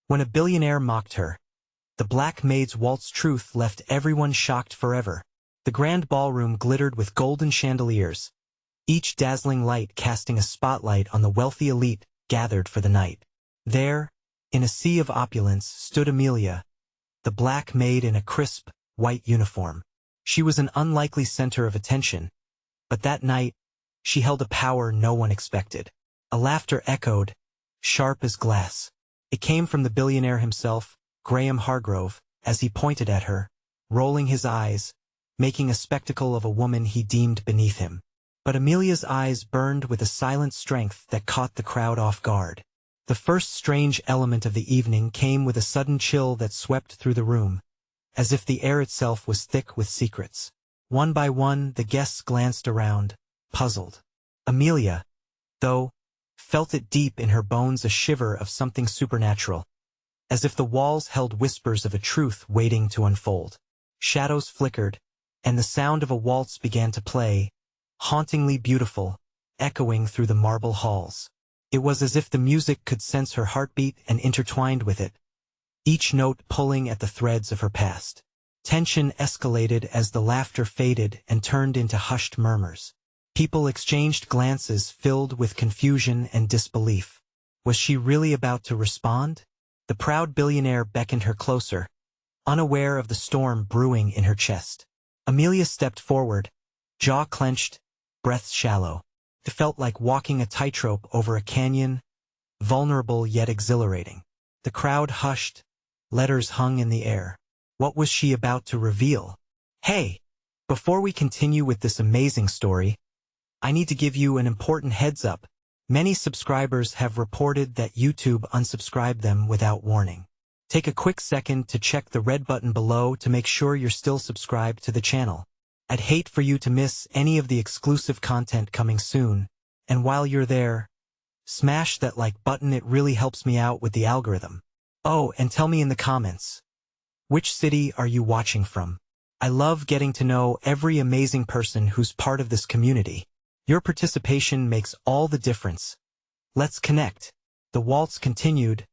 When a billionaire mocked her, the Black Maid's Waltz truth left everyone shocked forever. The grand ballroom glittered with golden chandeliers, each dazzling light casting a spotlight on the wealthy elite gathered for the night. There, in a sea of opulence, stood Amelia, the Black Maid in a crisp, white uniform. She was an unlikely center of attention, but that night, she held a power no one expected. A laughter echoed, sharp as glass. It came from the billionaire himself, Graham Hargrove, as he pointed at her, rolling his eyes, making a spectacle of a woman he deemed beneath him. But Amelia's eyes burned with a silent strength that caught the crowd off guard. The first strange element of the evening came with a sudden chill that swept through the room, as if the air itself was thick with secrets. One by one, the guests glanced around, puzzled. Amelia, though, felt it deep in her bones, a shiver of something supernatural, as if the walls held whispers of a truth waiting to unfold. Shadows flickered, and the sound of a waltz began to play, hauntingly beautiful, echoing through the marble halls. It was as if the music could sense her heartbeat and intertwined with it, each note pulling at the threads of her past. Tension escalated as the laughter faded and turned into hushed murmurs. People exchanged glances filled with confusion and disbelief. Was she really about to respond? The proud billionaire beckoned her closer, unaware of the storm brewing in her chest. Amelia stepped forward, jaw clenched, breath shallow. It felt like walking a tightrope over a canyon, vulnerable yet exhilarating. The crowd hushed, letters hung in the air. What was she about to reveal? Hey! Before we continue with this amazing story, I need to give you an important heads up. Many subscribers have reported that YouTube unsubscribed them without warning. Take a quick second to check the red button below to make sure you're still subscribed to the channel. I'd hate for you to miss any of the exclusive content coming soon, and while you're there, smash that like button. It really helps me out with the algorithm. Oh, and tell me in the comments, which city are you watching from? I love getting to know every amazing person who's part of this community. Your participation makes all the difference. Let's connect. The waltz continued,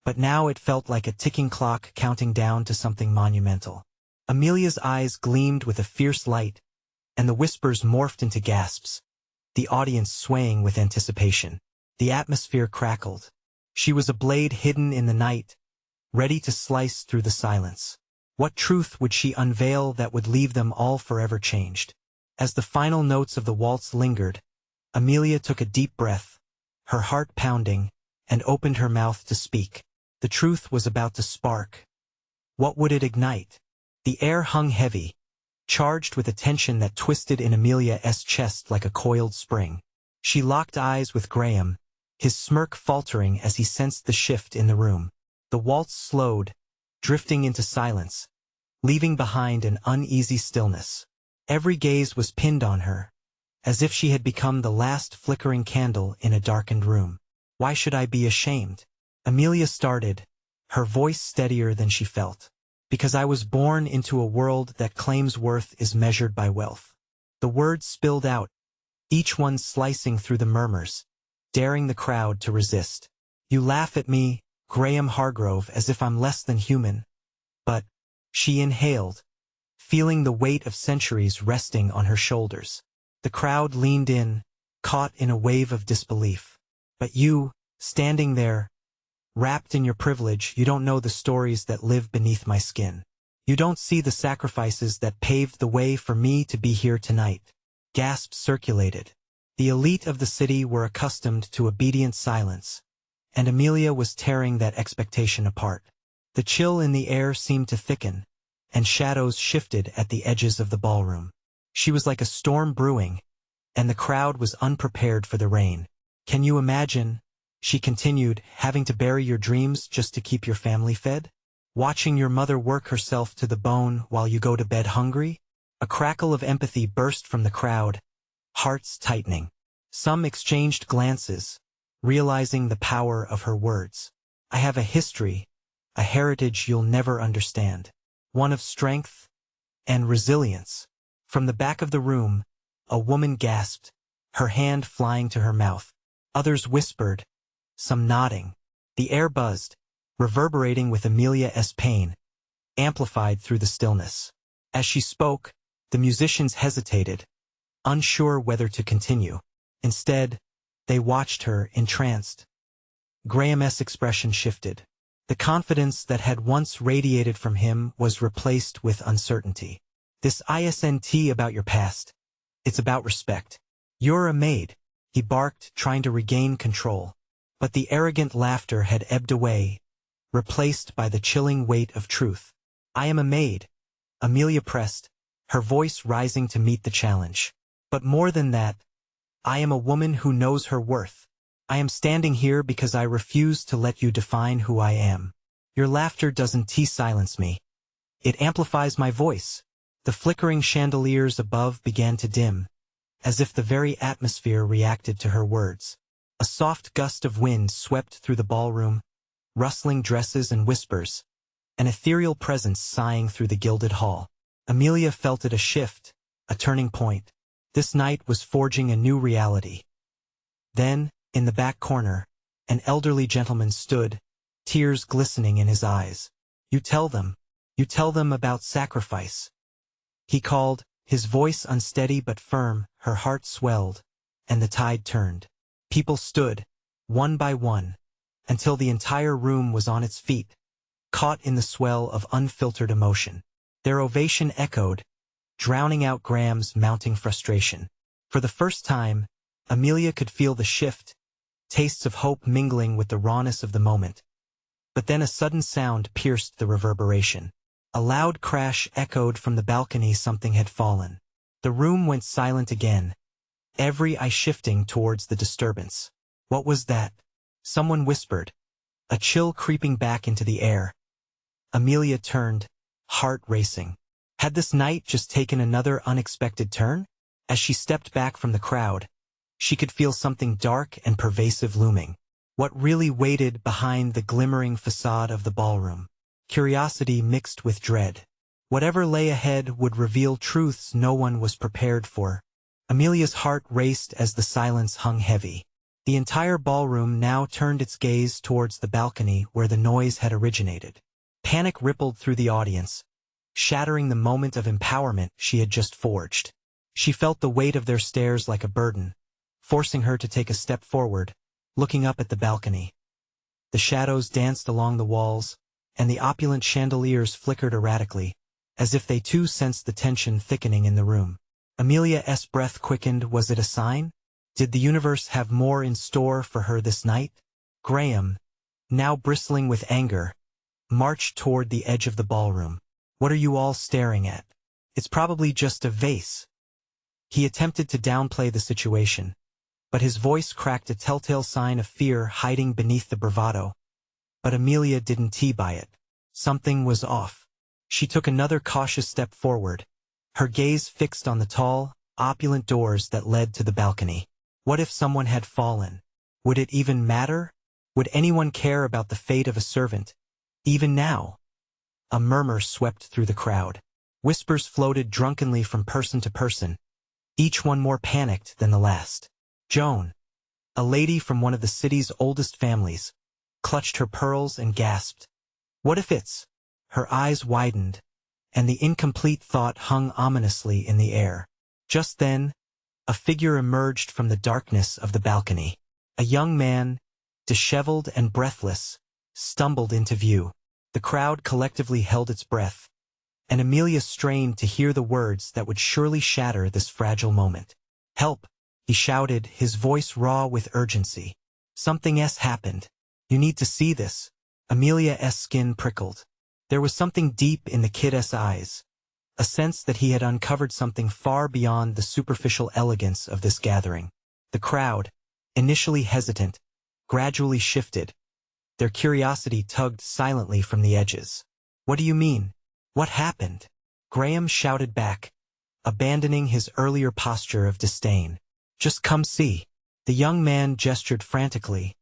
but now it felt like a ticking clock counting down to something monumental. Amelia's eyes gleamed with a fierce light, and the whispers morphed into gasps, the audience swaying with anticipation. The atmosphere crackled. She was a blade hidden in the night, ready to slice through the silence. What truth would she unveil that would leave them all forever changed? As the final notes of the waltz lingered, Amelia took a deep breath, her heart pounding, and opened her mouth to speak. The truth was about to spark. What would it ignite? The air hung heavy, charged with a tension that twisted in Amelia's chest like a coiled spring. She locked eyes with Graham, his smirk faltering as he sensed the shift in the room. The waltz slowed, drifting into silence, leaving behind an uneasy stillness. Every gaze was pinned on her, as if she had become the last flickering candle in a darkened room. Why should I be ashamed? Amelia started, her voice steadier than she felt. Because I was born into a world that claims worth is measured by wealth. The words spilled out, each one slicing through the murmurs, daring the crowd to resist. You laugh at me, Graham Hargrove, as if I'm less than human. But, she inhaled, feeling the weight of centuries resting on her shoulders. The crowd leaned in, caught in a wave of disbelief. But you, standing there, wrapped in your privilege, you don't know the stories that live beneath my skin. You don't see the sacrifices that paved the way for me to be here tonight. Gasps circulated. The elite of the city were accustomed to obedient silence, and Amelia was tearing that expectation apart. The chill in the air seemed to thicken, and shadows shifted at the edges of the ballroom. She was like a storm brewing, and the crowd was unprepared for the rain. Can you imagine, she continued, having to bury your dreams just to keep your family fed? Watching your mother work herself to the bone while you go to bed hungry? A crackle of empathy burst from the crowd, hearts tightening. Some exchanged glances, realizing the power of her words. I have a history, a heritage you'll never understand. One of strength and resilience. From the back of the room, a woman gasped, her hand flying to her mouth. Others whispered, some nodding. The air buzzed, reverberating with Amelia's pain, amplified through the stillness. As she spoke, the musicians hesitated, unsure whether to continue. Instead, they watched her entranced. Graham's expression shifted. The confidence that had once radiated from him was replaced with uncertainty. This isn't about your past. It's about respect. You're a maid, he barked, trying to regain control. But the arrogant laughter had ebbed away, replaced by the chilling weight of truth. I am a maid, Amelia pressed, her voice rising to meet the challenge. But more than that, I am a woman who knows her worth. I am standing here because I refuse to let you define who I am. Your laughter doesn't silence me. It amplifies my voice. The flickering chandeliers above began to dim, as if the very atmosphere reacted to her words. A soft gust of wind swept through the ballroom, rustling dresses and whispers, an ethereal presence sighing through the gilded hall. Amelia felt it a shift, a turning point. This night was forging a new reality. Then, in the back corner, an elderly gentleman stood, tears glistening in his eyes. You tell them about sacrifice. He called, his voice unsteady but firm. Her heart swelled, and the tide turned. People stood, one by one, until the entire room was on its feet, caught in the swell of unfiltered emotion. Their ovation echoed, drowning out Graham's mounting frustration. For the first time, Amelia could feel the shift, tastes of hope mingling with the rawness of the moment. But then a sudden sound pierced the reverberation. A loud crash echoed from the balcony. Something had fallen. The room went silent again, every eye shifting towards the disturbance. What was that? Someone whispered, a chill creeping back into the air. Amelia turned, heart racing. Had this night just taken another unexpected turn? As she stepped back from the crowd, she could feel something dark and pervasive looming. What really waited behind the glimmering facade of the ballroom? Curiosity mixed with dread. Whatever lay ahead would reveal truths no one was prepared for. Amelia's heart raced as the silence hung heavy. The entire ballroom now turned its gaze towards the balcony where the noise had originated. Panic rippled through the audience, shattering the moment of empowerment she had just forged. She felt the weight of their stares like a burden, forcing her to take a step forward, looking up at the balcony. The shadows danced along the walls, and the opulent chandeliers flickered erratically, as if they too sensed the tension thickening in the room. Amelia's breath quickened. Was it a sign? Did the universe have more in store for her this night? Graham, now bristling with anger, marched toward the edge of the ballroom. What are you all staring at? It's probably just a vase. He attempted to downplay the situation, but his voice cracked a telltale sign of fear hiding beneath the bravado. But Amelia didn't buy it. Something was off. She took another cautious step forward, her gaze fixed on the tall, opulent doors that led to the balcony. What if someone had fallen? Would it even matter? Would anyone care about the fate of a servant, even now? A murmur swept through the crowd. Whispers floated drunkenly from person to person, each one more panicked than the last. Joan, a lady from one of the city's oldest families, clutched her pearls and gasped. What if it's? Her eyes widened, and the incomplete thought hung ominously in the air. Just then, a figure emerged from the darkness of the balcony. A young man, disheveled and breathless, stumbled into view. The crowd collectively held its breath, and Amelia strained to hear the words that would surely shatter this fragile moment. Help, he shouted, his voice raw with urgency. Something's happened. You need to see this. Amelia's skin prickled. There was something deep in the kid's eyes, a sense that he had uncovered something far beyond the superficial elegance of this gathering. The crowd, initially hesitant, gradually shifted. Their curiosity tugged silently from the edges. What do you mean? What happened? Graham shouted back, abandoning his earlier posture of disdain. Just come see. The young man gestured frantically,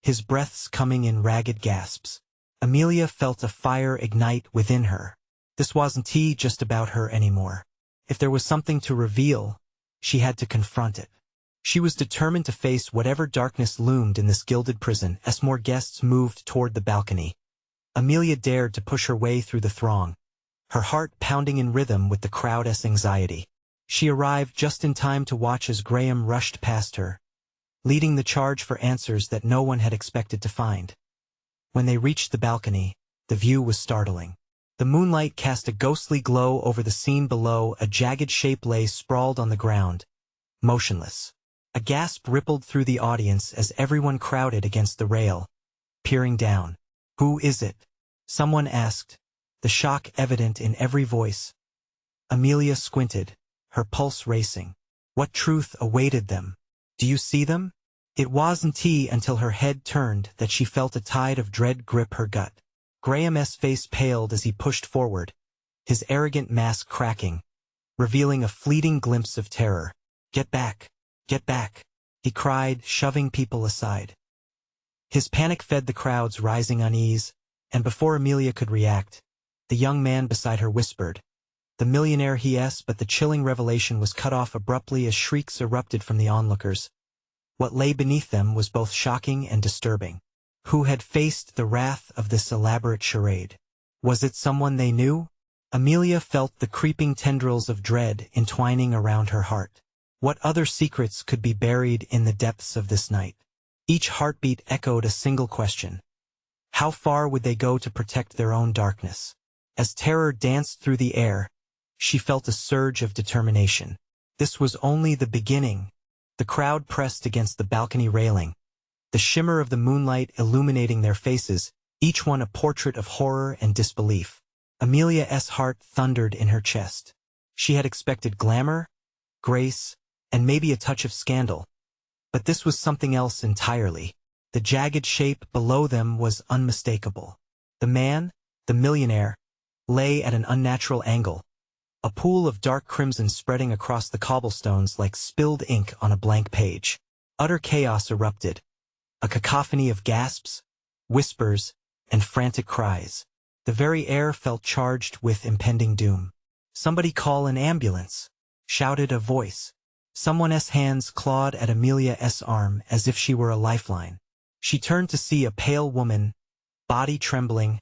his breaths coming in ragged gasps. Amelia felt a fire ignite within her. This wasn't just about her anymore. If there was something to reveal, she had to confront it. She was determined to face whatever darkness loomed in this gilded prison. As more guests moved toward the balcony, Amelia dared to push her way through the throng, her heart pounding in rhythm with the crowd's anxiety. She arrived just in time to watch as Graham rushed past her, leading the charge for answers that no one had expected to find. When they reached the balcony, the view was startling. The moonlight cast a ghostly glow over the scene below. A jagged shape lay sprawled on the ground, motionless. A gasp rippled through the audience as everyone crowded against the rail, peering down. "Who is it?" someone asked, the shock evident in every voice. Amelia squinted, her pulse racing. What truth awaited them? "Do you see them?" It wasn't until her head turned that she felt a tide of dread grip her gut. Graham's face paled as he pushed forward, his arrogant mask cracking, revealing a fleeting glimpse of terror. "Get back! Get back!" he cried, shoving people aside. His panic fed the crowd's rising unease, and before Amelia could react, the young man beside her whispered, "The millionaire, yes," but the chilling revelation was cut off abruptly as shrieks erupted from the onlookers. What lay beneath them was both shocking and disturbing. Who had faced the wrath of this elaborate charade? Was it someone they knew? Amelia felt the creeping tendrils of dread entwining around her heart. What other secrets could be buried in the depths of this night? Each heartbeat echoed a single question. How far would they go to protect their own darkness? As terror danced through the air, she felt a surge of determination. This was only the beginning. The crowd pressed against the balcony railing, the shimmer of the moonlight illuminating their faces, each one a portrait of horror and disbelief. Amelia's heart thundered in her chest. She had expected glamour, grace, and maybe a touch of scandal. But this was something else entirely. The jagged shape below them was unmistakable. The man, the millionaire, lay at an unnatural angle, a pool of dark crimson spreading across the cobblestones like spilled ink on a blank page. Utter chaos erupted, a cacophony of gasps, whispers, and frantic cries. The very air felt charged with impending doom. "Somebody call an ambulance," shouted a voice. Someone's hands clawed at Amelia's arm as if she were a lifeline. She turned to see a pale woman, body trembling,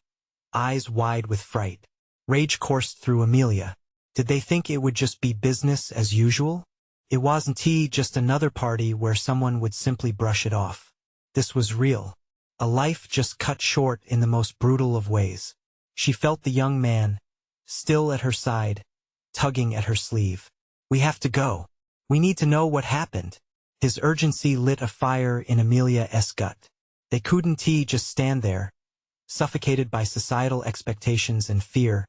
eyes wide with fright. Rage coursed through Amelia. Did they think it would just be business as usual? It wasn't just another party where someone would simply brush it off. This was real. A life just cut short in the most brutal of ways. She felt the young man, still at her side, tugging at her sleeve. "We have to go. We need to know what happened." His urgency lit a fire in Amelia's gut. They couldn't just stand there, suffocated by societal expectations and fear.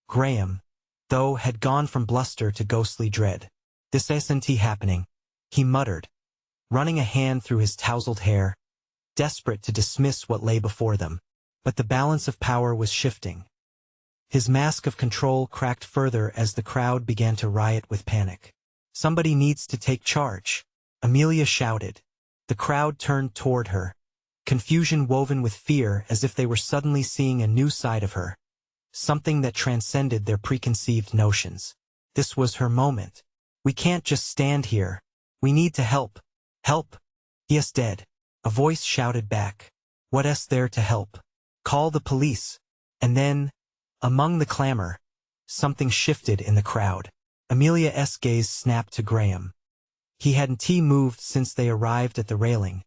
Graham, though, had gone from bluster to ghostly dread. "This isn't happening," he muttered, running a hand through his tousled hair, desperate to dismiss what lay before them. But the balance of power was shifting. His mask of control cracked further as the crowd began to riot with panic. "Somebody needs to take charge," Amelia shouted. The crowd turned toward her, confusion woven with fear as if they were suddenly seeing a new side of her, something that transcended their preconceived notions. This was her moment. "We can't just stand here. We need to help." "Help? Yes, dead," a voice shouted back. "What's there to help? Call the police." And then, among the clamor, something shifted in the crowd. Amelia's gaze snapped to Graham. He hadn't moved since they arrived at the railing,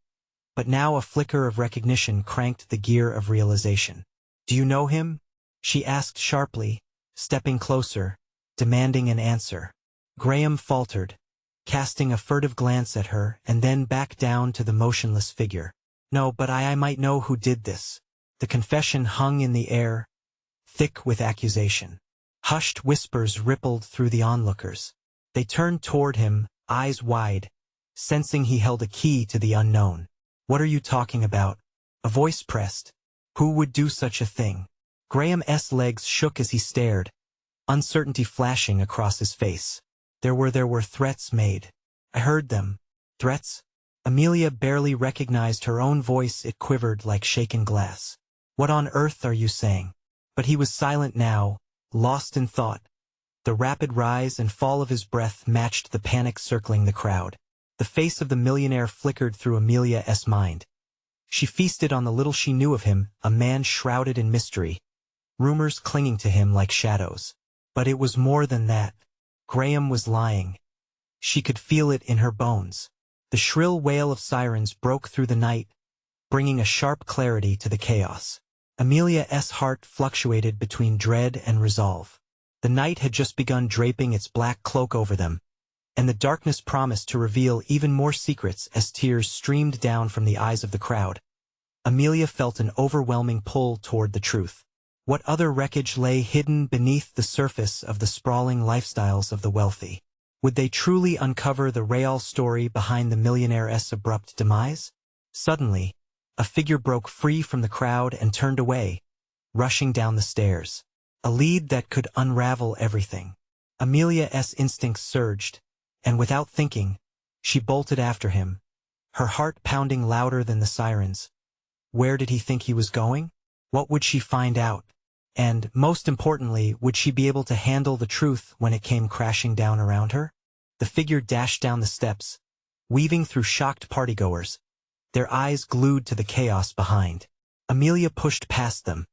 but now a flicker of recognition cranked the gear of realization. "Do you know him?" she asked sharply, stepping closer, demanding an answer. Graham faltered, casting a furtive glance at her and then back down to the motionless figure. "No, but I might know who did this." The confession hung in the air, thick with accusation. Hushed whispers rippled through the onlookers. They turned toward him, eyes wide, sensing he held a key to the unknown. "What are you talking about?" a voice pressed. "Who would do such a thing?" Graham's legs shook as he stared, uncertainty flashing across his face. There were threats made. "I heard them." "Threats?" Amelia barely recognized her own voice. It quivered like shaken glass. "What on earth are you saying?" But he was silent now, lost in thought. The rapid rise and fall of his breath matched the panic circling the crowd. The face of the millionaire flickered through Amelia's mind, She feasted on the little she knew of him, a man shrouded in mystery, rumors clinging to him like shadows. But it was more than that. Graham was lying. She could feel it in her bones. The shrill wail of sirens broke through the night, bringing a sharp clarity to the chaos. Amelia's heart fluctuated between dread and resolve. The night had just begun draping its black cloak over them, and the darkness promised to reveal even more secrets as tears streamed down from the eyes of the crowd. Amelia felt an overwhelming pull toward the truth. What other wreckage lay hidden beneath the surface of the sprawling lifestyles of the wealthy? Would they truly uncover the real story behind the millionaire's abrupt demise? Suddenly, a figure broke free from the crowd and turned away, rushing down the stairs. A lead that could unravel everything. Amelia's instincts surged, and without thinking, she bolted after him, her heart pounding louder than the sirens. Where did he think he was going? What would she find out? And, most importantly, would she be able to handle the truth when it came crashing down around her? The figure dashed down the steps, weaving through shocked partygoers, their eyes glued to the chaos behind. Amelia pushed past them,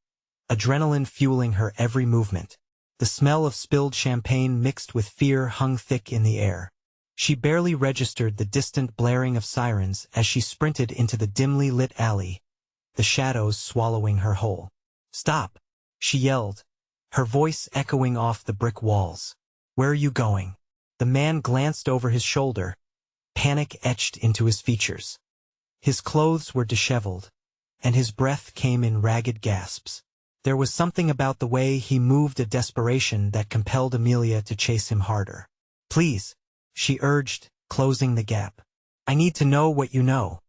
adrenaline fueling her every movement. The smell of spilled champagne mixed with fear hung thick in the air. She barely registered the distant blaring of sirens as she sprinted into the dimly lit alley, the shadows swallowing her whole. "Stop!" she yelled, her voice echoing off the brick walls. "Where are you going?" The man glanced over his shoulder, panic etched into his features. His clothes were disheveled, and his breath came in ragged gasps. There was something about the way he moved, a desperation that compelled Amelia to chase him harder. "Please," she urged, closing the gap. "I need to know what you know."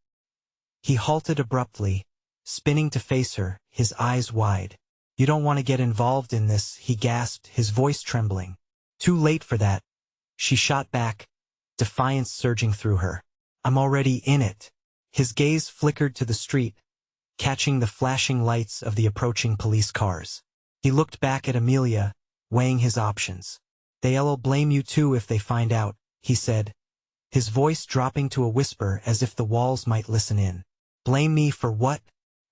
He halted abruptly, spinning to face her, his eyes wide. "You don't want to get involved in this," he gasped, his voice trembling. "Too late for that," she shot back, defiance surging through her. "I'm already in it." His gaze flickered to the street, catching the flashing lights of the approaching police cars. He looked back at Amelia, weighing his options. "They'll blame you too if they find out," he said, his voice dropping to a whisper as if the walls might listen in. "Blame me for what?"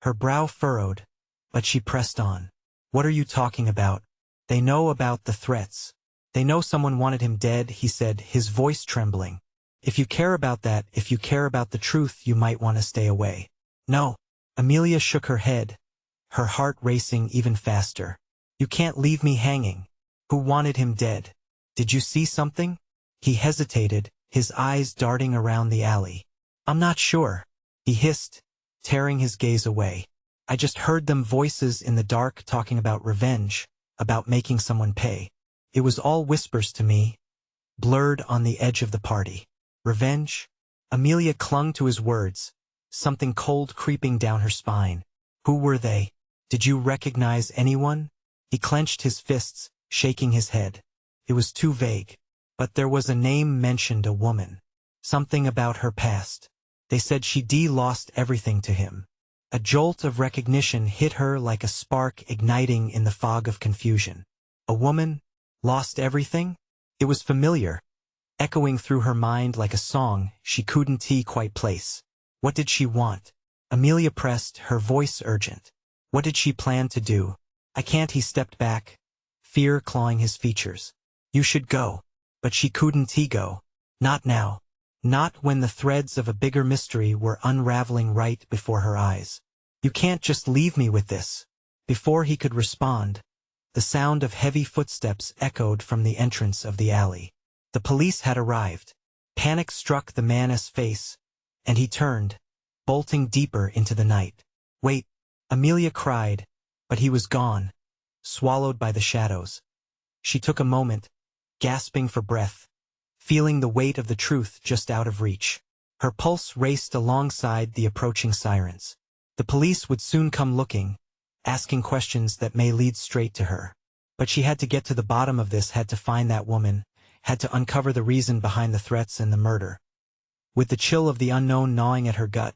Her brow furrowed, but she pressed on. "What are you talking about? They know about the threats. They know someone wanted him dead," he said, his voice trembling. "If you care about that, if you care about the truth, you might want to stay away." "No." Amelia shook her head, her heart racing even faster. "You can't leave me hanging. Who wanted him dead? Did you see something?" He hesitated, his eyes darting around the alley. "I'm not sure," he hissed, tearing his gaze away. "I just heard them voices in the dark talking about revenge, about making someone pay. It was all whispers to me, blurred on the edge of the party." "Revenge?" Amelia clung to his words, something cold creeping down her spine. "Who were they? Did you recognize anyone?" He clenched his fists, shaking his head. It was too vague. But there was a name mentioned, a woman. Something about her past. They said she'd lost everything to him. A jolt of recognition hit her like a spark igniting in the fog of confusion. A woman? Lost everything? It was familiar, echoing through her mind like a song she couldn't quite place. What did she want? Amelia pressed, her voice urgent. What did she plan to do? "I can't," he stepped back, fear clawing his features. "You should go." But she couldn't go. Not now. Not when the threads of a bigger mystery were unraveling right before her eyes. "You can't just leave me with this." Before he could respond, the sound of heavy footsteps echoed from the entrance of the alley. The police had arrived. Panic struck the man's face, and he turned, bolting deeper into the night. "Wait," Amelia cried, but he was gone, swallowed by the shadows. She took a moment, gasping for breath, feeling the weight of the truth just out of reach. Her pulse raced alongside the approaching sirens. The police would soon come looking, asking questions that may lead straight to her. But she had to get to the bottom of this, had to find that woman, had to uncover the reason behind the threats and the murder. With the chill of the unknown gnawing at her gut,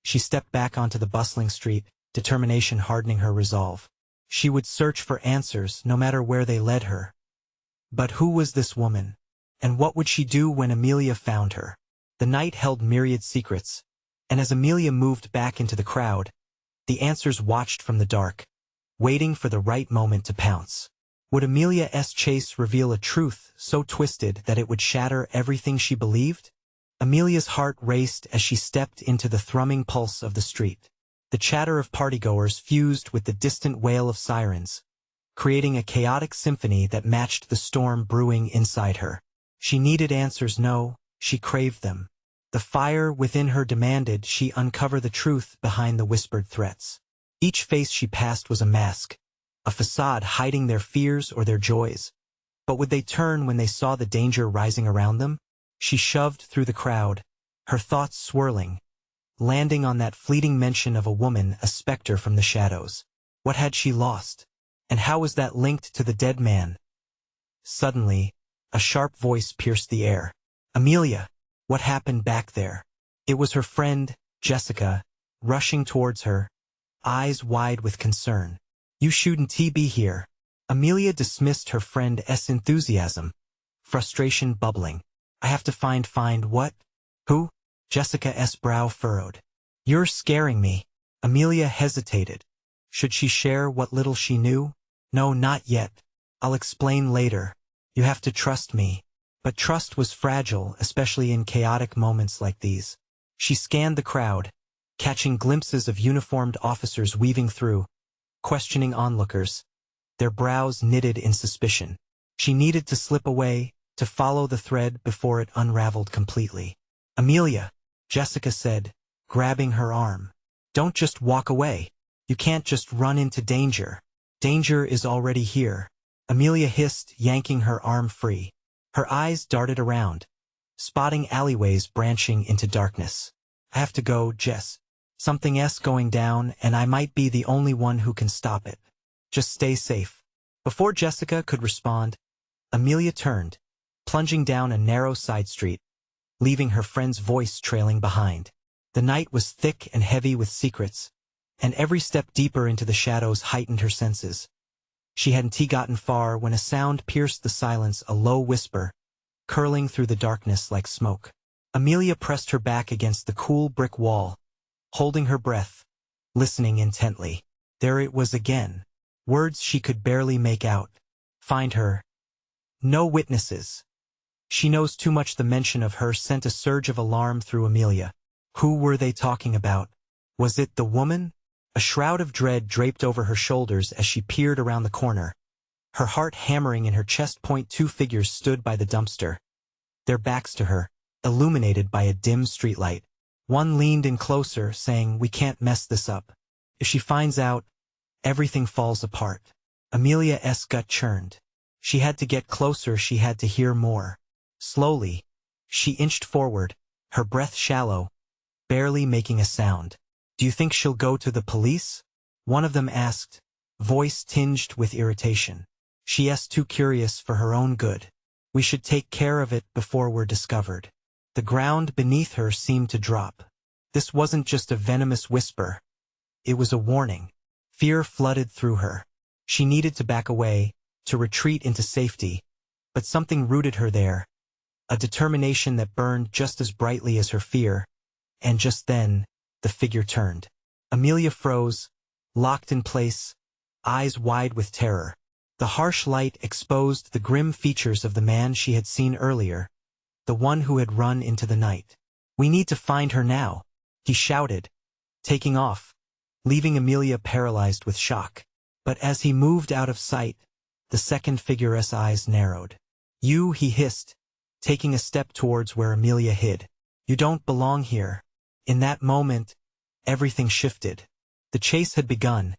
she stepped back onto the bustling street, determination hardening her resolve. She would search for answers, no matter where they led her. But who was this woman? And what would she do when Amelia found her? The night held myriad secrets, And as Amelia moved back into the crowd, the answers watched from the dark, waiting for the right moment to pounce. Would Amelia's chase reveal a truth so twisted that it would shatter everything she believed? Amelia's heart raced as she stepped into the thrumming pulse of the street. The chatter of partygoers fused with the distant wail of sirens, creating a chaotic symphony that matched the storm brewing inside her. She needed answers, no, she craved them. The fire within her demanded she uncover the truth behind the whispered threats. Each face she passed was a mask, a facade hiding their fears or their joys. But would they turn when they saw the danger rising around them? She shoved through the crowd, her thoughts swirling, landing on that fleeting mention of a woman, a specter from the shadows. What had she lost? And how was that linked to the dead man? Suddenly, a sharp voice pierced the air. Amelia! What happened back there? It was her friend, Jessica, rushing towards her, eyes wide with concern. You shouldn't be here. Amelia dismissed her friend's enthusiasm, frustration bubbling. I have to find what? Who? Jessica's brow furrowed. You're scaring me. Amelia hesitated. Should she share what little she knew? No, not yet. I'll explain later. You have to trust me. But trust was fragile, especially in chaotic moments like these. She scanned the crowd, catching glimpses of uniformed officers weaving through, questioning onlookers, their brows knitted in suspicion. She needed to slip away, to follow the thread before it unraveled completely. Amelia, Jessica said, grabbing her arm. Don't just walk away. You can't just run into danger. Danger is already here. Amelia hissed, yanking her arm free. Her eyes darted around, spotting alleyways branching into darkness. I have to go, Jess. Something's going down, and I might be the only one who can stop it. Just stay safe. Before Jessica could respond, Amelia turned, plunging down a narrow side street, leaving her friend's voice trailing behind. The night was thick and heavy with secrets, and every step deeper into the shadows heightened her senses. She hadn't gotten far when a sound pierced the silence, a low whisper, curling through the darkness like smoke. Amelia pressed her back against the cool brick wall, holding her breath, listening intently. There it was again. Words she could barely make out. Find her. No witnesses. She knows too much. The mention of her sent a surge of alarm through Amelia. Who were they talking about? Was it the woman? A shroud of dread draped over her shoulders as she peered around the corner, her heart hammering in her chest. Two figures stood by the dumpster, their backs to her, illuminated by a dim streetlight. One leaned in closer, saying, "We can't mess this up. If she finds out, everything falls apart." Amelia's gut churned. She had to get closer, she had to hear more. Slowly, she inched forward, her breath shallow, barely making a sound. "Do you think she'll go to the police?" one of them asked, voice tinged with irritation. "She's too curious for her own good. We should take care of it before we're discovered." The ground beneath her seemed to drop. This wasn't just a venomous whisper. It was a warning. Fear flooded through her. She needed to back away, to retreat into safety, but something rooted her there, a determination that burned just as brightly as her fear, and just then, the figure turned. Amelia froze, locked in place, eyes wide with terror. The harsh light exposed the grim features of the man she had seen earlier, the one who had run into the night. "We need to find her now," he shouted, taking off, leaving Amelia paralyzed with shock. But as he moved out of sight, the second figure's eyes narrowed. "You," he hissed, taking a step towards where Amelia hid. "You don't belong here." In that moment, everything shifted. The chase had begun,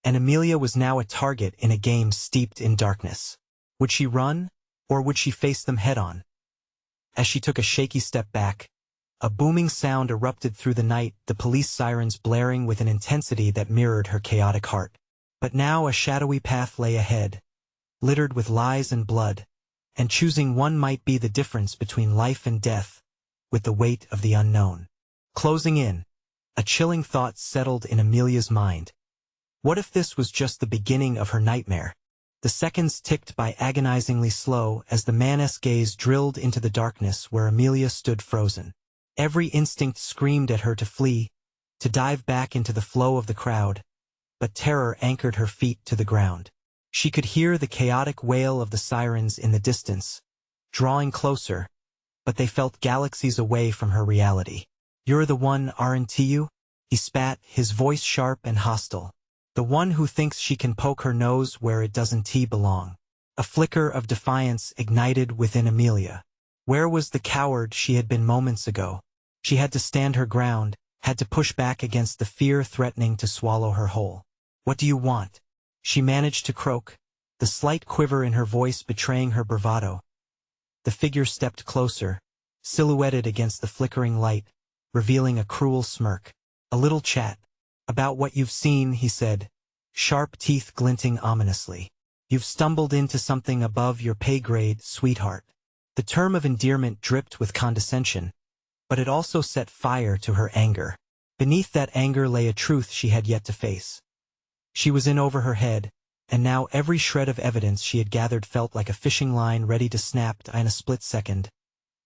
and Amelia was now a target in a game steeped in darkness. Would she run, or would she face them head-on? As she took a shaky step back, a booming sound erupted through the night, the police sirens blaring with an intensity that mirrored her chaotic heart. But now a shadowy path lay ahead, littered with lies and blood, and choosing one might be the difference between life and death, with the weight of the unknown. Closing in, a chilling thought settled in Amelia's mind. What if this was just the beginning of her nightmare? The seconds ticked by agonizingly slow as the man's gaze drilled into the darkness where Amelia stood frozen. Every instinct screamed at her to flee, to dive back into the flow of the crowd, but terror anchored her feet to the ground. She could hear the chaotic wail of the sirens in the distance, drawing closer, but they felt galaxies away from her reality. "You're the one, aren't you?" he spat, his voice sharp and hostile. "The one who thinks she can poke her nose where it doesn't belong." A flicker of defiance ignited within Amelia. Where was the coward she had been moments ago? She had to stand her ground, had to push back against the fear threatening to swallow her whole. "What do you want?" she managed to croak, the slight quiver in her voice betraying her bravado. The figure stepped closer, silhouetted against the flickering light, revealing a cruel smirk. "A little chat. About what you've seen," he said, sharp teeth glinting ominously. "You've stumbled into something above your pay grade, sweetheart." The term of endearment dripped with condescension, but it also set fire to her anger. Beneath that anger lay a truth she had yet to face. She was in over her head, and now every shred of evidence she had gathered felt like a fishing line ready to snap in a split second.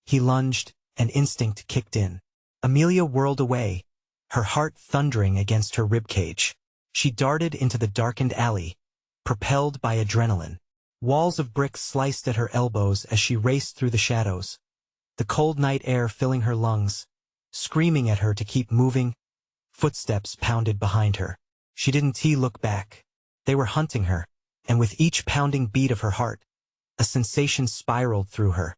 He lunged, and instinct kicked in. Amelia whirled away, her heart thundering against her ribcage. She darted into the darkened alley, propelled by adrenaline. Walls of brick sliced at her elbows as she raced through the shadows, the cold night air filling her lungs, screaming at her to keep moving. Footsteps pounded behind her. She didn't look back. They were hunting her, and with each pounding beat of her heart, a sensation spiraled through her.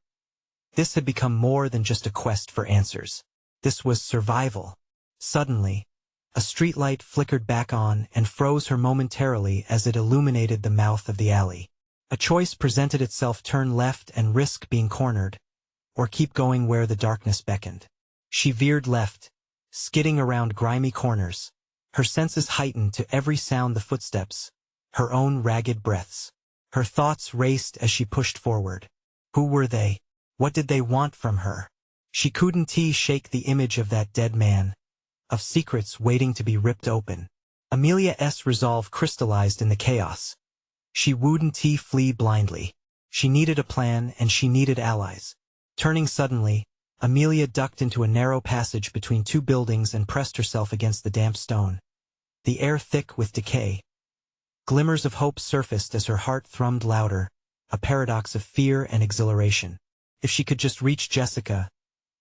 This had become more than just a quest for answers. This was survival. Suddenly, a streetlight flickered back on and froze her momentarily as it illuminated the mouth of the alley. A choice presented itself: turn left and risk being cornered, or keep going where the darkness beckoned. She veered left, skidding around grimy corners, her senses heightened to every sound: the footsteps, her own ragged breaths. Her thoughts raced as she pushed forward. Who were they? What did they want from her? She couldn't shake the image of that dead man, of secrets waiting to be ripped open. Amelia's resolve crystallized in the chaos. She wouldn't flee blindly. She needed a plan, and she needed allies. Turning suddenly, Amelia ducked into a narrow passage between two buildings and pressed herself against the damp stone, the air thick with decay. Glimmers of hope surfaced as her heart thrummed louder, a paradox of fear and exhilaration. If she could just reach Jessica,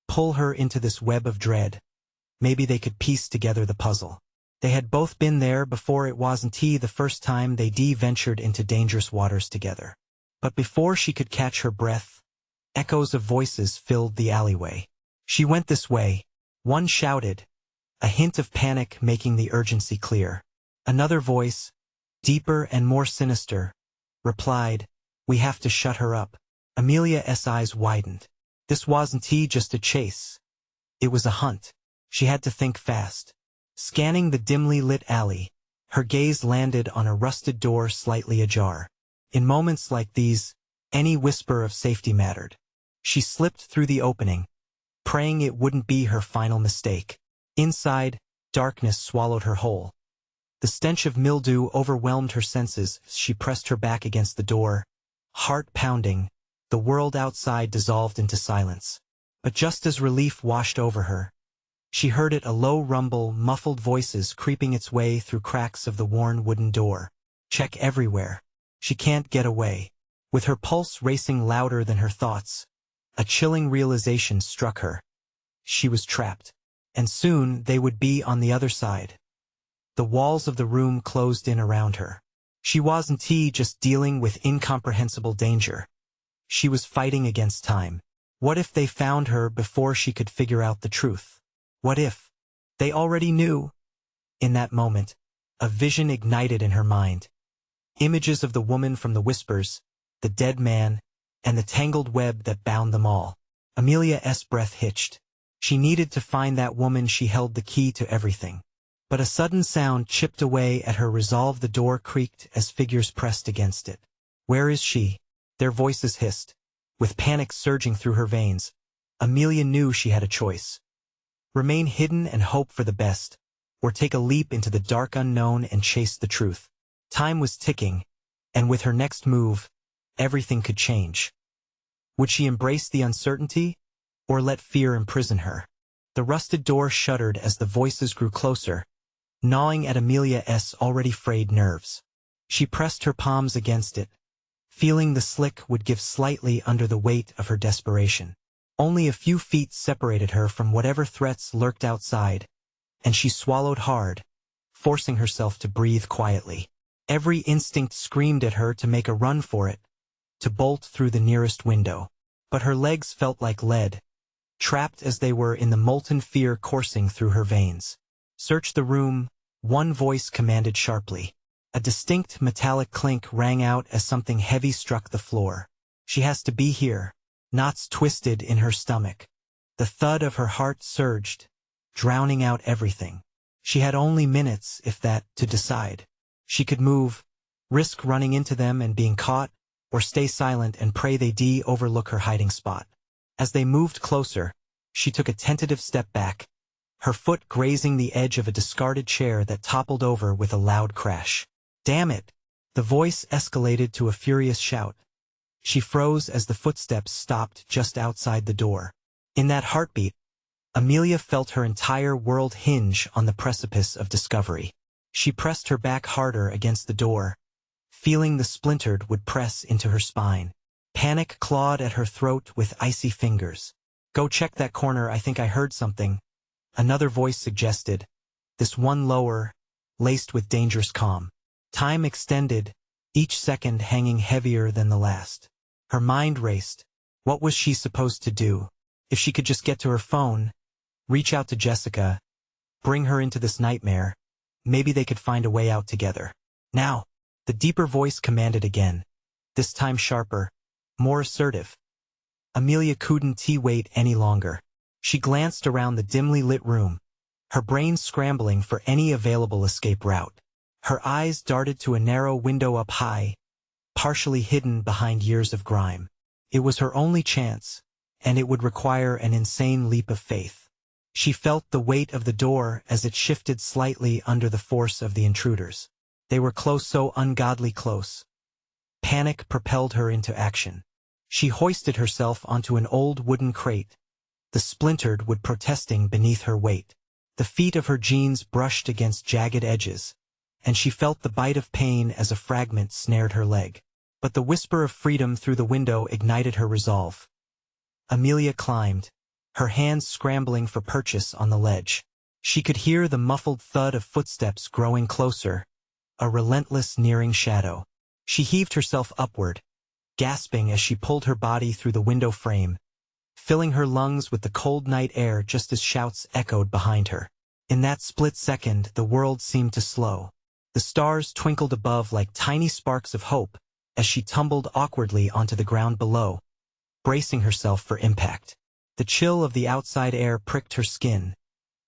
pull her into this web of dread, maybe they could piece together the puzzle. They had both been there before. It wasn't the first time they ventured into dangerous waters together. But before she could catch her breath, echoes of voices filled the alleyway. "She went this way," one shouted, a hint of panic making the urgency clear. Another voice, deeper and more sinister, replied, "We have to shut her up." Amelia's eyes widened. This wasn't just a chase. It was a hunt. She had to think fast. Scanning the dimly lit alley, her gaze landed on a rusted door slightly ajar. In moments like these, any whisper of safety mattered. She slipped through the opening, praying it wouldn't be her final mistake. Inside, darkness swallowed her whole. The stench of mildew overwhelmed her senses as she pressed her back against the door, heart pounding. The world outside dissolved into silence. But just as relief washed over her, she heard it: a low rumble, muffled voices creeping its way through cracks of the worn wooden door. "Check everywhere. She can't get away." With her pulse racing louder than her thoughts, a chilling realization struck her. She was trapped. And soon they would be on the other side. The walls of the room closed in around her. She wasn't just dealing with incomprehensible danger. She was fighting against time. What if they found her before she could figure out the truth? What if they already knew? In that moment, a vision ignited in her mind. Images of the woman from the whispers, the dead man, and the tangled web that bound them all. Amelia's breath hitched. She needed to find that woman. She held the key to everything. But a sudden sound chipped away at her resolve. The door creaked as figures pressed against it. "Where is she?" their voices hissed. With panic surging through her veins, Amelia knew she had a choice. Remain hidden and hope for the best, or take a leap into the dark unknown and chase the truth. Time was ticking, and with her next move, everything could change. Would she embrace the uncertainty, or let fear imprison her? The rusted door shuddered as the voices grew closer, gnawing at Amelia's already frayed nerves. She pressed her palms against it, feeling the slick would give slightly under the weight of her desperation. Only a few feet separated her from whatever threats lurked outside, and she swallowed hard, forcing herself to breathe quietly. Every instinct screamed at her to make a run for it, to bolt through the nearest window. But her legs felt like lead, trapped as they were in the molten fear coursing through her veins. "Search the room," one voice commanded sharply. A distinct metallic clink rang out as something heavy struck the floor. "She has to be here." Knots twisted in her stomach. The thud of her heart surged, drowning out everything. She had only minutes, if that, to decide. She could move, risk running into them and being caught, or stay silent and pray they overlook her hiding spot. As they moved closer, she took a tentative step back, her foot grazing the edge of a discarded chair that toppled over with a loud crash. "Damn it!" The voice escalated to a furious shout. She froze as the footsteps stopped just outside the door. In that heartbeat, Amelia felt her entire world hinge on the precipice of discovery. She pressed her back harder against the door, feeling the splintered would press into her spine. Panic clawed at her throat with icy fingers. "Go check that corner, I think I heard something," another voice suggested, this one lower, laced with dangerous calm. Time extended, each second hanging heavier than the last. Her mind raced. What was she supposed to do? If she could just get to her phone, reach out to Jessica, bring her into this nightmare, maybe they could find a way out together. "Now!" The deeper voice commanded again, this time sharper, more assertive. Amelia couldn't wait any longer. She glanced around the dimly lit room, her brain scrambling for any available escape route. Her eyes darted to a narrow window up high, partially hidden behind years of grime. It was her only chance, and it would require an insane leap of faith. She felt the weight of the door as it shifted slightly under the force of the intruders. They were close, so ungodly close. Panic propelled her into action. She hoisted herself onto an old wooden crate, the splintered wood protesting beneath her weight. The feet of her jeans brushed against jagged edges, and she felt the bite of pain as a fragment snared her leg. But the whisper of freedom through the window ignited her resolve. Amelia climbed, her hands scrambling for purchase on the ledge. She could hear the muffled thud of footsteps growing closer, a relentless nearing shadow. She heaved herself upward, gasping as she pulled her body through the window frame, filling her lungs with the cold night air just as shouts echoed behind her. In that split second, the world seemed to slow. The stars twinkled above like tiny sparks of hope as she tumbled awkwardly onto the ground below, bracing herself for impact. The chill of the outside air pricked her skin,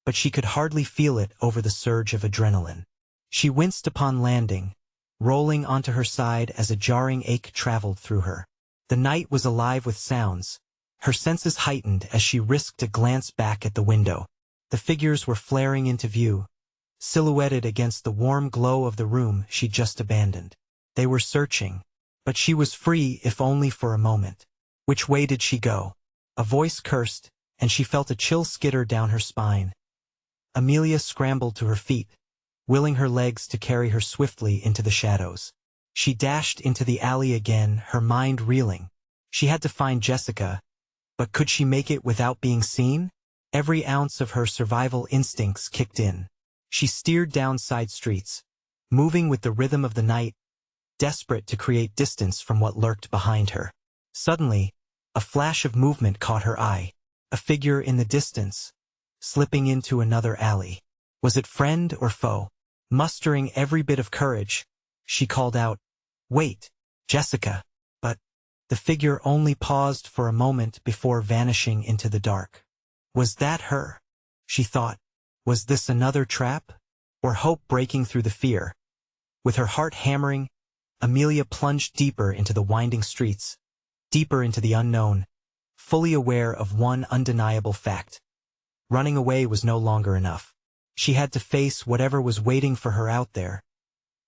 but she could hardly feel it over the surge of adrenaline. She winced upon landing, rolling onto her side as a jarring ache traveled through her. The night was alive with sounds, her senses heightened as she risked a glance back at the window. The figures were flaring into view, silhouetted against the warm glow of the room she'd just abandoned. They were searching, but she was free if only for a moment. Which way did she go? A voice cursed, and she felt a chill skitter down her spine. Amelia scrambled to her feet, willing her legs to carry her swiftly into the shadows. She dashed into the alley again, her mind reeling. She had to find Jessica, but could she make it without being seen? Every ounce of her survival instincts kicked in. She steered down side streets, moving with the rhythm of the night, desperate to create distance from what lurked behind her. Suddenly, a flash of movement caught her eye. A figure in the distance, slipping into another alley. Was it friend or foe? Mustering every bit of courage, she called out, "Wait, Jessica!" But the figure only paused for a moment before vanishing into the dark. Was that her? She thought. Was this another trap? Or hope breaking through the fear? With her heart hammering, Amelia plunged deeper into the winding streets, deeper into the unknown, fully aware of one undeniable fact. Running away was no longer enough. She had to face whatever was waiting for her out there,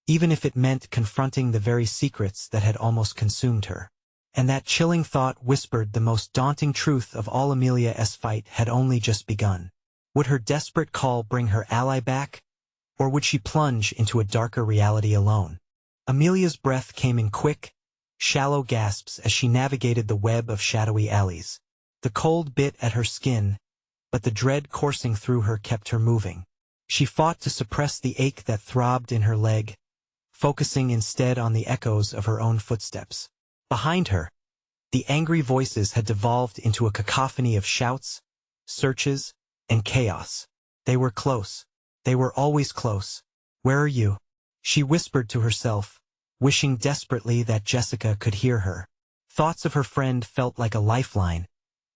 even if it meant confronting the very secrets that had almost consumed her. And that chilling thought whispered the most daunting truth of all. Amelia's fight had only just begun. Would her desperate call bring her ally back? Or would she plunge into a darker reality alone? Amelia's breath came in quick, shallow gasps as she navigated the web of shadowy alleys. The cold bit at her skin, but the dread coursing through her kept her moving. She fought to suppress the ache that throbbed in her leg, focusing instead on the echoes of her own footsteps. Behind her, the angry voices had devolved into a cacophony of shouts, searches, and chaos. They were close. They were always close. "Where are you?" she whispered to herself, wishing desperately that Jessica could hear her. Thoughts of her friend felt like a lifeline,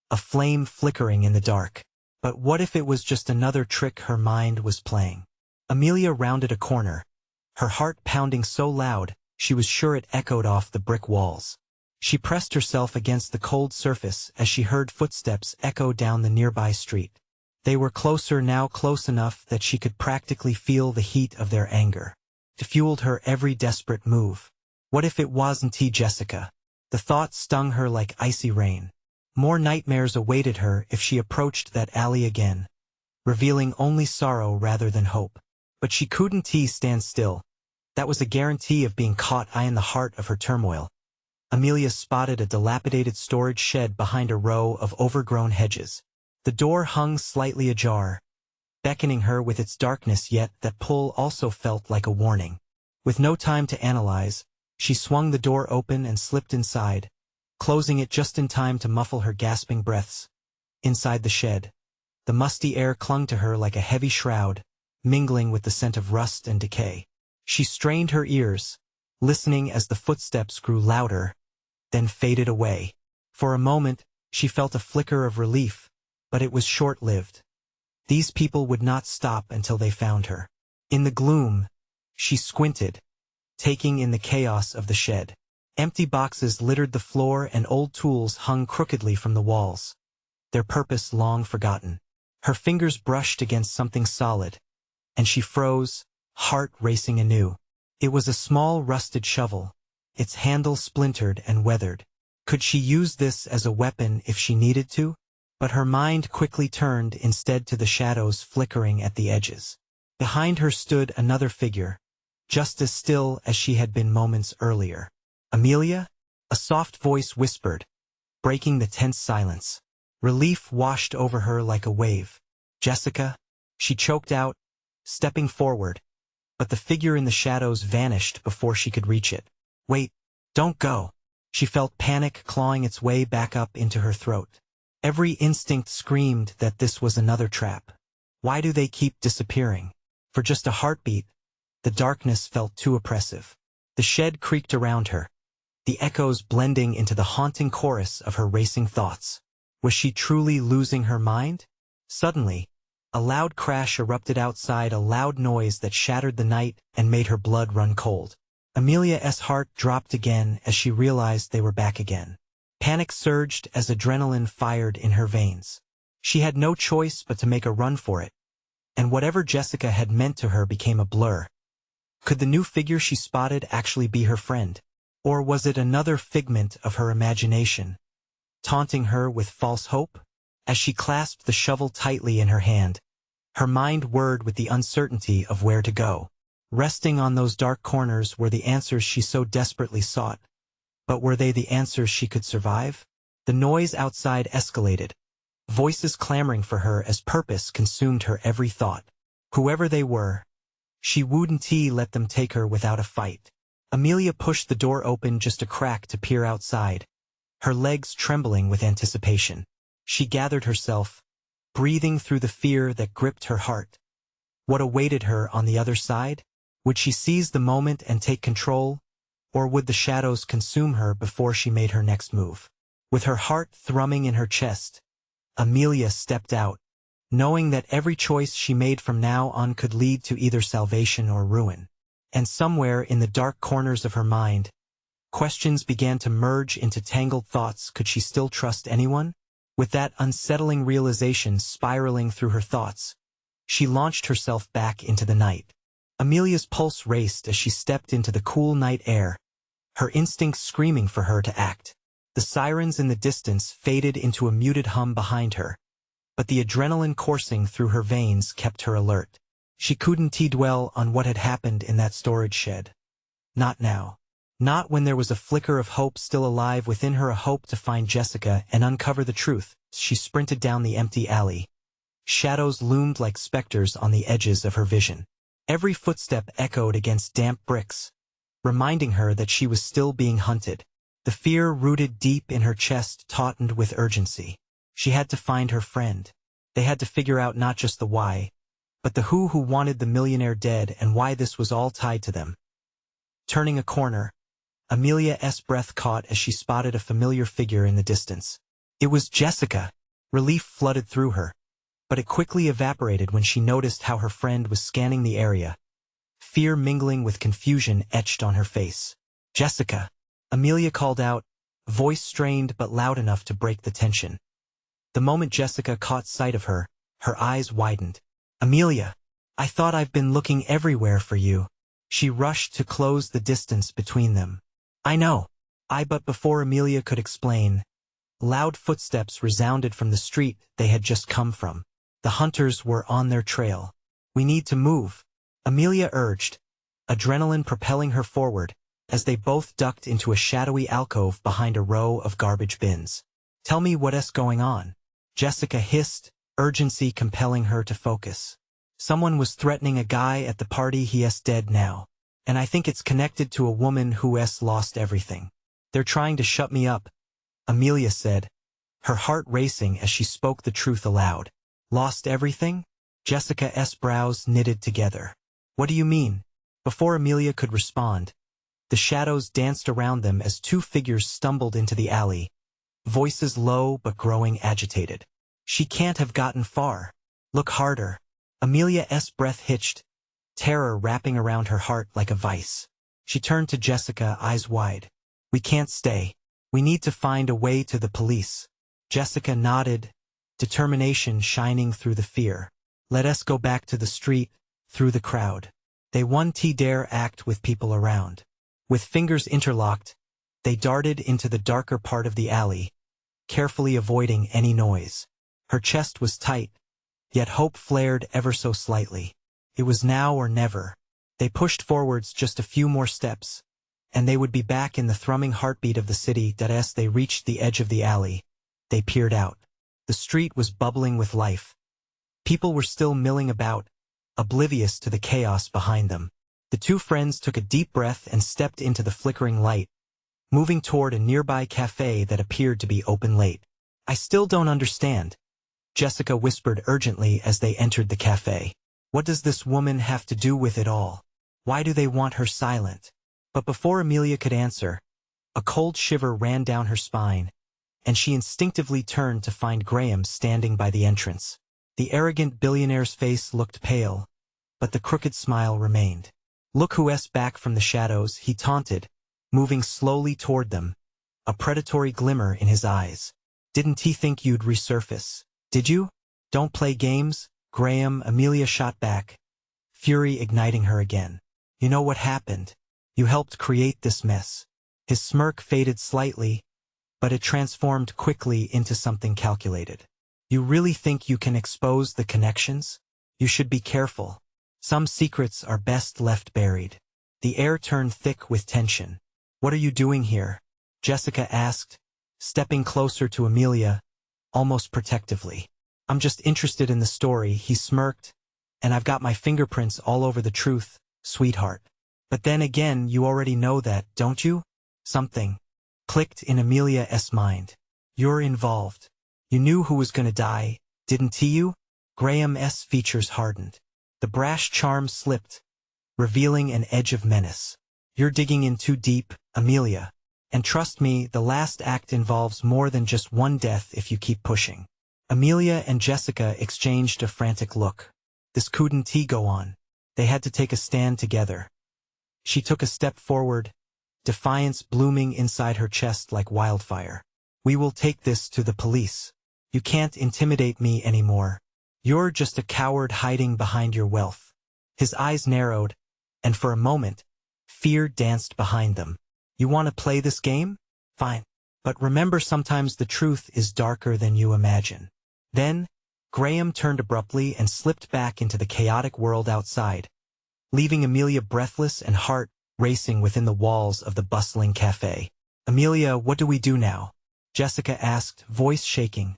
a flame flickering in the dark. But what if it was just another trick her mind was playing? Amelia rounded a corner, her heart pounding so loud she was sure it echoed off the brick walls. She pressed herself against the cold surface as she heard footsteps echo down the nearby street. They were closer now, close enough that she could practically feel the heat of their anger. It fueled her every desperate move. What if it wasn't Jessica? The thought stung her like icy rain. More nightmares awaited her if she approached that alley again, revealing only sorrow rather than hope. But she couldn't stand still. That was a guarantee of being caught in the heart of her turmoil. Amelia spotted a dilapidated storage shed behind a row of overgrown hedges. The door hung slightly ajar, beckoning her with its darkness, yet that pull also felt like a warning. With no time to analyze, she swung the door open and slipped inside, closing it just in time to muffle her gasping breaths. Inside the shed, the musty air clung to her like a heavy shroud, mingling with the scent of rust and decay. She strained her ears, listening as the footsteps grew louder, then faded away. For a moment, she felt a flicker of relief, but it was short-lived. These people would not stop until they found her. In the gloom, she squinted, taking in the chaos of the shed. Empty boxes littered the floor and old tools hung crookedly from the walls, their purpose long forgotten. Her fingers brushed against something solid, and she froze, heart racing anew. It was a small rusted shovel, its handle splintered and weathered. Could she use this as a weapon if she needed to? But her mind quickly turned instead to the shadows flickering at the edges. Behind her stood another figure, just as still as she had been moments earlier. "Amelia?" a soft voice whispered, breaking the tense silence. Relief washed over her like a wave. "Jessica?" she choked out, stepping forward, but the figure in the shadows vanished before she could reach it. "Wait, don't go." She felt panic clawing its way back up into her throat. Every instinct screamed that this was another trap. Why do they keep disappearing? For just a heartbeat, the darkness felt too oppressive. The shed creaked around her, the echoes blending into the haunting chorus of her racing thoughts. Was she truly losing her mind? Suddenly, a loud crash erupted outside, a loud noise that shattered the night and made her blood run cold. Amelia's heart dropped again as she realized they were back again. Panic surged as adrenaline fired in her veins. She had no choice but to make a run for it, and whatever Jessica had meant to her became a blur. Could the new figure she spotted actually be her friend? Or was it another figment of her imagination, taunting her with false hope? As she clasped the shovel tightly in her hand, her mind whirred with the uncertainty of where to go. Resting on those dark corners were the answers she so desperately sought. But were they the answers she could survive? The noise outside escalated, voices clamoring for her as purpose consumed her every thought. Whoever they were, she wouldn't let them take her without a fight. Amelia pushed the door open just a crack to peer outside, her legs trembling with anticipation. She gathered herself, breathing through the fear that gripped her heart. What awaited her on the other side? Would she seize the moment and take control? Or would the shadows consume her before she made her next move? With her heart thrumming in her chest, Amelia stepped out, knowing that every choice she made from now on could lead to either salvation or ruin. And somewhere in the dark corners of her mind, questions began to merge into tangled thoughts. Could she still trust anyone? With that unsettling realization spiraling through her thoughts, she launched herself back into the night. Amelia's pulse raced as she stepped into the cool night air, her instincts screaming for her to act. The sirens in the distance faded into a muted hum behind her, but the adrenaline coursing through her veins kept her alert. She couldn't dwell on what had happened in that storage shed. Not now. Not when there was a flicker of hope still alive within her, a hope to find Jessica and uncover the truth. She sprinted down the empty alley. Shadows loomed like specters on the edges of her vision. Every footstep echoed against damp bricks, reminding her that she was still being hunted. The fear rooted deep in her chest tautened with urgency. She had to find her friend. They had to figure out not just the why, but the who wanted the millionaire dead and why this was all tied to them. Turning a corner, Amelia's breath caught as she spotted a familiar figure in the distance. It was Jessica. Relief flooded through her, but it quickly evaporated when she noticed how her friend was scanning the area. Fear mingling with confusion etched on her face. "Jessica," Amelia called out, voice strained but loud enough to break the tension. The moment Jessica caught sight of her, her eyes widened. "Amelia, I thought I've been looking everywhere for you." She rushed to close the distance between them. "I know." But before Amelia could explain, loud footsteps resounded from the street they had just come from. The hunters were on their trail. "We need to move," Amelia urged, adrenaline propelling her forward, as they both ducked into a shadowy alcove behind a row of garbage bins. "Tell me what's going on," Jessica hissed, urgency compelling her to focus. "Someone was threatening a guy at the party. He's dead now. And I think it's connected to a woman who's lost everything. They're trying to shut me up," Amelia said, her heart racing as she spoke the truth aloud. "Lost everything?" Jessica's brows knitted together. "What do you mean?" Before Amelia could respond, the shadows danced around them as two figures stumbled into the alley, voices low but growing agitated. "She can't have gotten far. Look harder." Amelia's breath hitched, terror wrapping around her heart like a vice. She turned to Jessica, eyes wide. "We can't stay. We need to find a way to the police." Jessica nodded, determination shining through the fear. "Let us go back to the street, through the crowd. They won't dare act with people around." With fingers interlocked, they darted into the darker part of the alley, carefully avoiding any noise. Her chest was tight, yet hope flared ever so slightly. It was now or never. They pushed forwards just a few more steps, and they would be back in the thrumming heartbeat of the city. As they reached the edge of the alley, they peered out. The street was bubbling with life. People were still milling about, oblivious to the chaos behind them. The two friends took a deep breath and stepped into the flickering light, moving toward a nearby cafe that appeared to be open late. "I still don't understand," Jessica whispered urgently as they entered the cafe. "What does this woman have to do with it all? Why do they want her silent?" But before Amelia could answer, a cold shiver ran down her spine, and she instinctively turned to find Graham standing by the entrance. The arrogant billionaire's face looked pale, but the crooked smile remained. "Look who's back from the shadows," he taunted, moving slowly toward them, a predatory glimmer in his eyes. "Didn't he think you'd resurface? Did you? Don't play games, Graham," Amelia shot back, fury igniting her again. "You know what happened. You helped create this mess." His smirk faded slightly, but it transformed quickly into something calculated. "You really think you can expose the connections? You should be careful. Some secrets are best left buried." The air turned thick with tension. "What are you doing here?" Jessica asked, stepping closer to Amelia, almost protectively. "I'm just interested in the story," he smirked, "and I've got my fingerprints all over the truth, sweetheart. But then again, you already know that, don't you?" Something clicked in Amelia's mind. "You're involved. You knew who was gonna die, didn't you?" Graham's features hardened. The brash charm slipped, revealing an edge of menace. "You're digging in too deep, Amelia. And trust me, the last act involves more than just one death if you keep pushing." Amelia and Jessica exchanged a frantic look. This couldn't go on. They had to take a stand together. She took a step forward, defiance blooming inside her chest like wildfire. "We will take this to the police. You can't intimidate me anymore. You're just a coward hiding behind your wealth." His eyes narrowed, and for a moment, fear danced behind them. "You want to play this game? Fine. But remember, sometimes the truth is darker than you imagine." Then, Graham turned abruptly and slipped back into the chaotic world outside, leaving Amelia breathless and heart racing within the walls of the bustling cafe. "Amelia, what do we do now?" Jessica asked, voice shaking.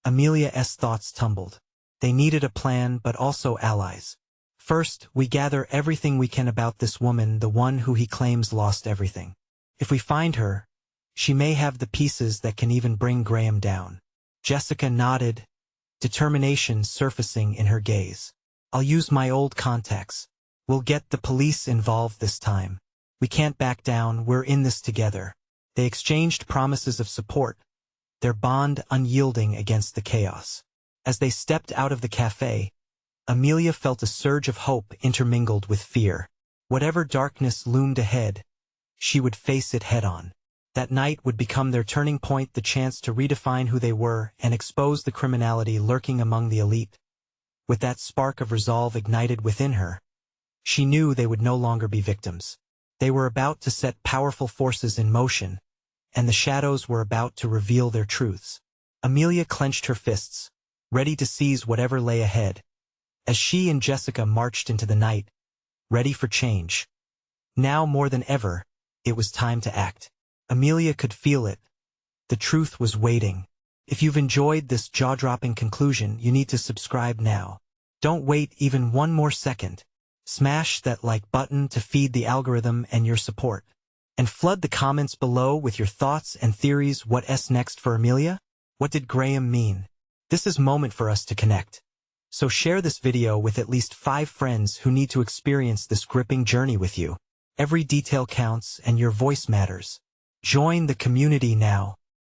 Amelia's thoughts tumbled. They needed a plan, but also allies. "First, we gather everything we can about this woman, the one who he claims lost everything. If we find her, she may have the pieces that can even bring Graham down." Jessica nodded, determination surfacing in her gaze. "I'll use my old contacts. We'll get the police involved this time. We can't back down, we're in this together." They exchanged promises of support, their bond unyielding against the chaos. As they stepped out of the cafe, Amelia felt a surge of hope intermingled with fear. Whatever darkness loomed ahead, she would face it head-on. That night would become their turning point, the chance to redefine who they were and expose the criminality lurking among the elite. With that spark of resolve ignited within her, she knew they would no longer be victims. They were about to set powerful forces in motion, and the shadows were about to reveal their truths. Amelia clenched her fists, ready to seize whatever lay ahead, as she and Jessica marched into the night, ready for change. Now more than ever, it was time to act. Amelia could feel it. The truth was waiting. If you've enjoyed this jaw-dropping conclusion, you need to subscribe now. Don't wait even one more second. Smash that like button to feed the algorithm and your support. And flood the comments below with your thoughts and theories. What's next for Amelia? What did Graham mean? This is moment for us to connect. So share this video with at least 5 friends who need to experience this gripping journey with you. Every detail counts and your voice matters. Join the community now.